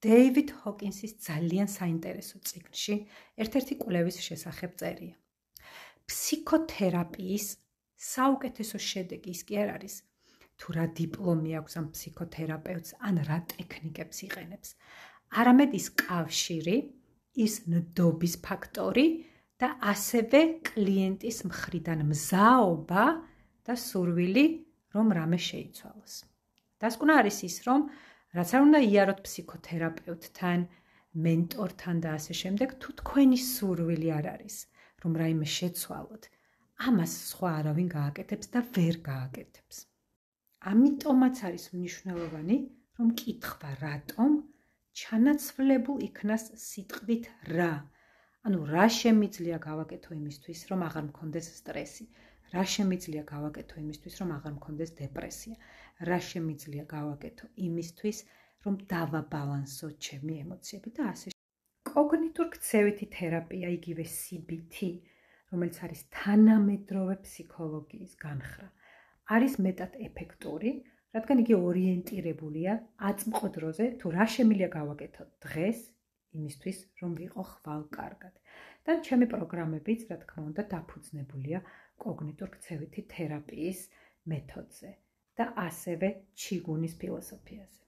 დეივიდ ჰოკინსის ძალიან საინტერესო წიგნში ერთ-ერთი კვლევის შესახებ წერია. ფსიქოთერაპიის საუკეთესო შედეგი ის კი არ არის, თუ რა დიპლომი აქვს ამ ფსიქოთერაპევტს, ან რა ტექნიკებს იყენებს, არამედ ის კავშირი, ის ნდობის ფაქტორი და ასევე კლიენტის მხრიდან მზაობა და სურვილი, რომ რამე შეიცვალოს. დასკვნა არის ის, რომ რაც არ უნდა იაროთ ფსიქოთერაპევტთან, მენტორთან და ასე შემდეგ, თუ თქვენი სურვილი არ არის, რომ რაიმე შეცვალოთ, ამას სხვა არავინ გააკეთებს და ვერ გააკეთებს. ამიტომაც არის მნიშვნელოვანი, რომ კითხვა რატომ ჩანაცვლებულ იქნას სიტყვით რა. ანუ რა შემიძლია გავაკეთო იმისთვის, რომ აღარ მქონდეს სტრესი, რა შემიძლია გავაკეთო იმისთვის, რომ აღარ მქონდეს დეპრესია, რა შემიძლია გავაკეთო იმისთვის, რომ დავაბალანსო ჩემი ემოციები და ასე. კოგნიტურ-ქცევითი თერაპია, იგივე CBT, რომელიც არის თანამედროვე ფსიქოლოგიის განხრა, არის მეტად ეფექტური, რადგან იგი ორიენტირებულია აწმყო-დროზე, თუ რა შემიძლია გავაკეთო დღეს, იმისთვის, რომ ვიყო ხვალ კარგად. და ჩემი პროგრამებიც, რა თქმა უნდა, დაფუძნებულია კოგნიტურ-ქცევითი თერაპიის მეთოდზე და ასევე ჩიგუნის ფილოსოფიაზე.